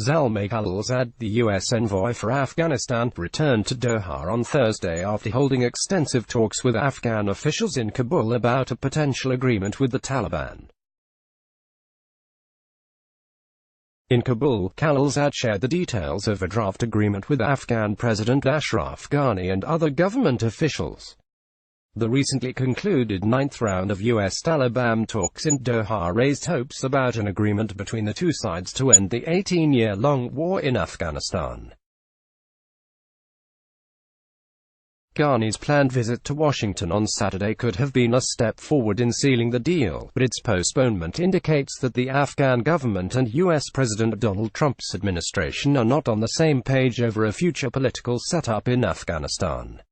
Zalmay Khalilzad, the U.S. envoy for Afghanistan, returned to Doha on Thursday after holding extensive talks with Afghan officials in Kabul about a potential agreement with the Taliban. In Kabul, Khalilzad shared the details of a draft agreement with Afghan President Ashraf Ghani and other government officials. The recently concluded ninth round of U.S. Taliban talks in Doha raised hopes about an agreement between the two sides to end the 18-year-long war in Afghanistan. Ghani's planned visit to Washington on Saturday could have been a step forward in sealing the deal, but its postponement indicates that the Afghan government and U.S. President Donald Trump's administration are not on the same page over a future political setup in Afghanistan.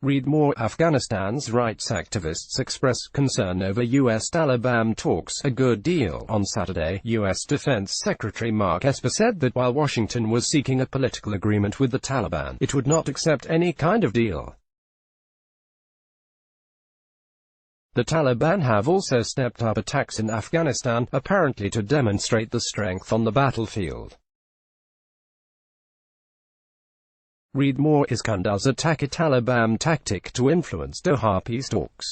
Read more. Afghanistan's rights activists express concern over U.S. Taliban talks, a good deal. On Saturday, U.S. Defense Secretary Mark Esper said that while Washington was seeking a political agreement with the Taliban, it would not accept any kind of deal. The Taliban have also stepped up attacks in Afghanistan, apparently to demonstrate the strength on the battlefield. Read more. Iskandar's attack, a Taliban tactic to influence Doha peace talks.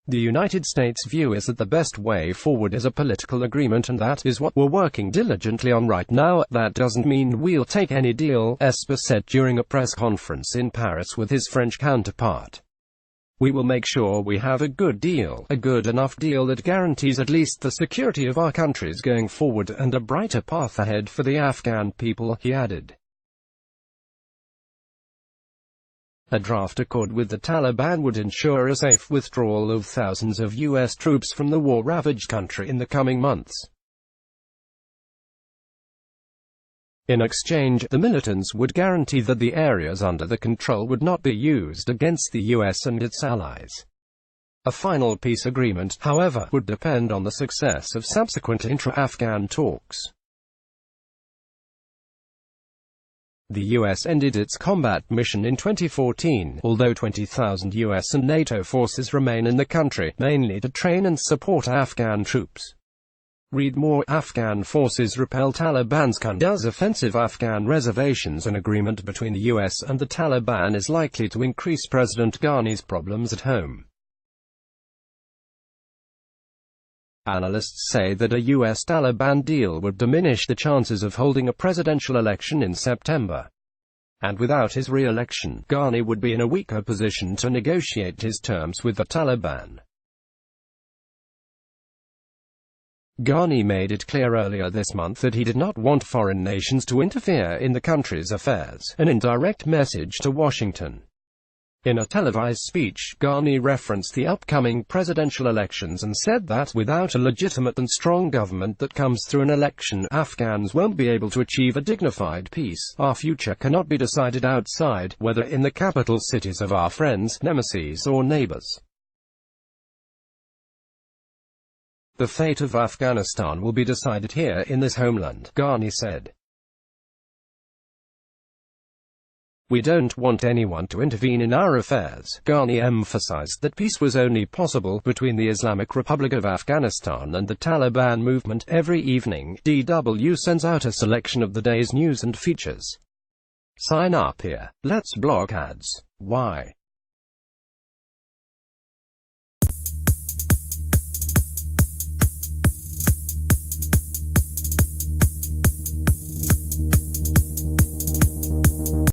The United States' view is that the best way forward is a political agreement, and that is what we're working diligently on right now. That doesn't mean we'll take any deal, Esper said during a press conference in Paris with his French counterpart. We will make sure we have a good deal, a good enough deal that guarantees at least the security of our countries going forward and a brighter path ahead for the Afghan people, he added. A draft accord with the Taliban would ensure a safe withdrawal of thousands of U.S. troops from the war-ravaged country in the coming months. In exchange, the militants would guarantee that the areas under the control would not be used against the U.S. and its allies. A final peace agreement, however, would depend on the success of subsequent intra-Afghan talks. The U.S. ended its combat mission in 2014, although 20,000 U.S. and NATO forces remain in the country, mainly to train and support Afghan troops. Read more. Afghan forces repel Taliban's Kundar's offensive. Afghan reservations. An agreement between the U.S. and the Taliban is likely to increase President Ghani's problems at home. Analysts say that a U.S. Taliban deal would diminish the chances of holding a presidential election in September. And without his re-election, Ghani would be in a weaker position to negotiate his terms with the Taliban. Ghani made it clear earlier this month that he did not want foreign nations to interfere in the country's affairs, an indirect message to Washington. In a televised speech, Ghani referenced the upcoming presidential elections and said that, without a legitimate and strong government that comes through an election, Afghans won't be able to achieve a dignified peace. Our future cannot be decided outside, whether in the capital cities of our friends, nemesis or neighbors. The fate of Afghanistan will be decided here in this homeland, Ghani said. We don't want anyone to intervene in our affairs. Ghani emphasized that peace was only possible between the Islamic Republic of Afghanistan and the Taliban movement. Every evening, DW sends out a selection of the day's news and features. Sign up here. Let's block ads. Why?